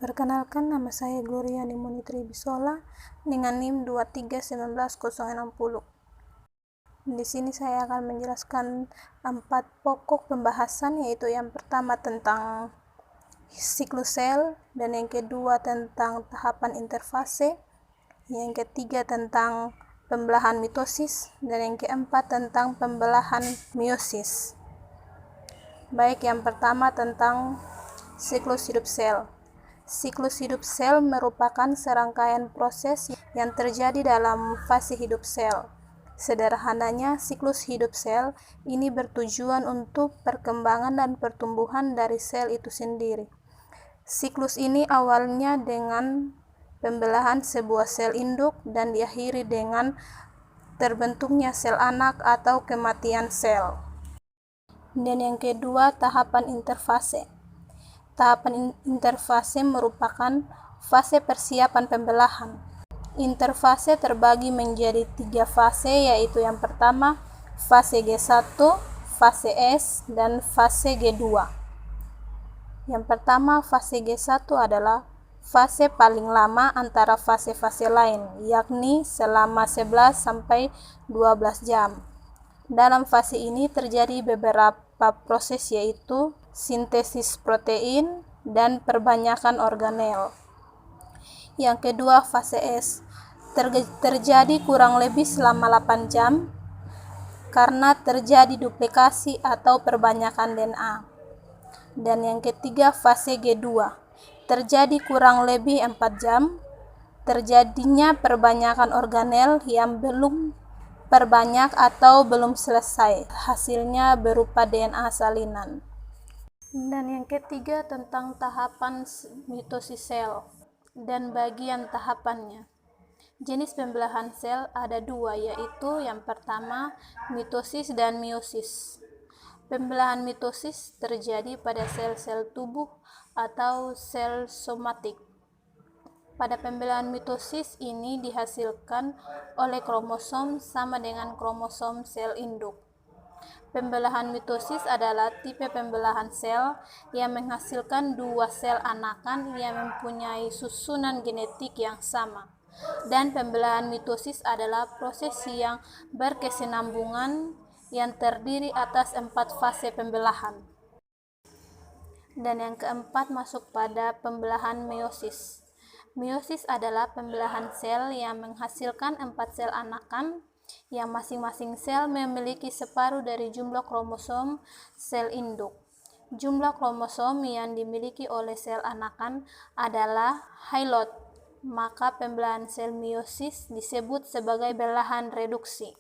Perkenalkan, nama saya Gloria Nimonitri Bisola dengan NIM 2319060. Di sini saya akan menjelaskan 4 pokok pembahasan, yaitu yang pertama tentang siklus sel, dan yang kedua tentang tahapan interfase, yang ketiga tentang pembelahan mitosis, dan yang keempat tentang pembelahan meiosis. Baik, yang pertama tentang siklus hidup sel. Siklus hidup sel merupakan serangkaian proses yang terjadi dalam fase hidup sel. Sederhananya, siklus hidup sel ini bertujuan untuk perkembangan dan pertumbuhan dari sel itu sendiri. Siklus ini awalnya dengan pembelahan sebuah sel induk dan diakhiri dengan terbentuknya sel anak atau kematian sel. Dan yang kedua, tahapan interfase. Tahapan interfase merupakan fase persiapan pembelahan. Interfase terbagi menjadi 3 fase, yaitu yang pertama fase G1, fase S, dan fase G2. Yang pertama, fase G1 adalah fase paling lama antara fase-fase lain, yakni selama 11 sampai 12 jam. Dalam fase ini terjadi beberapa proses, yaitu sintesis protein dan perbanyakan organel. Yang kedua, fase S terjadi kurang lebih selama 8 jam karena terjadi duplikasi atau perbanyakan DNA. Dan yang ketiga, fase G2 terjadi kurang lebih 4 jam, terjadinya perbanyakan organel yang belum perbanyak atau belum selesai, hasilnya berupa DNA salinan. Dan yang ketiga tentang tahapan mitosis sel dan bagian tahapannya. Jenis pembelahan sel ada 2, yaitu yang pertama mitosis dan meiosis. Pembelahan mitosis terjadi pada sel-sel tubuh atau sel somatik. Pada pembelahan mitosis ini dihasilkan oleh kromosom sama dengan kromosom sel induk. Pembelahan mitosis adalah tipe pembelahan sel yang menghasilkan 2 sel anakan yang mempunyai susunan genetik yang sama. Dan pembelahan mitosis adalah proses yang berkesinambungan yang terdiri atas 4 fase pembelahan. Dan yang keempat masuk pada pembelahan meiosis. Meiosis adalah pembelahan sel yang menghasilkan 4 sel anakan yang masing-masing sel memiliki separuh dari jumlah kromosom sel induk. Jumlah kromosom yang dimiliki oleh sel anakan adalah high load, maka pembelahan sel meiosis disebut sebagai belahan reduksi.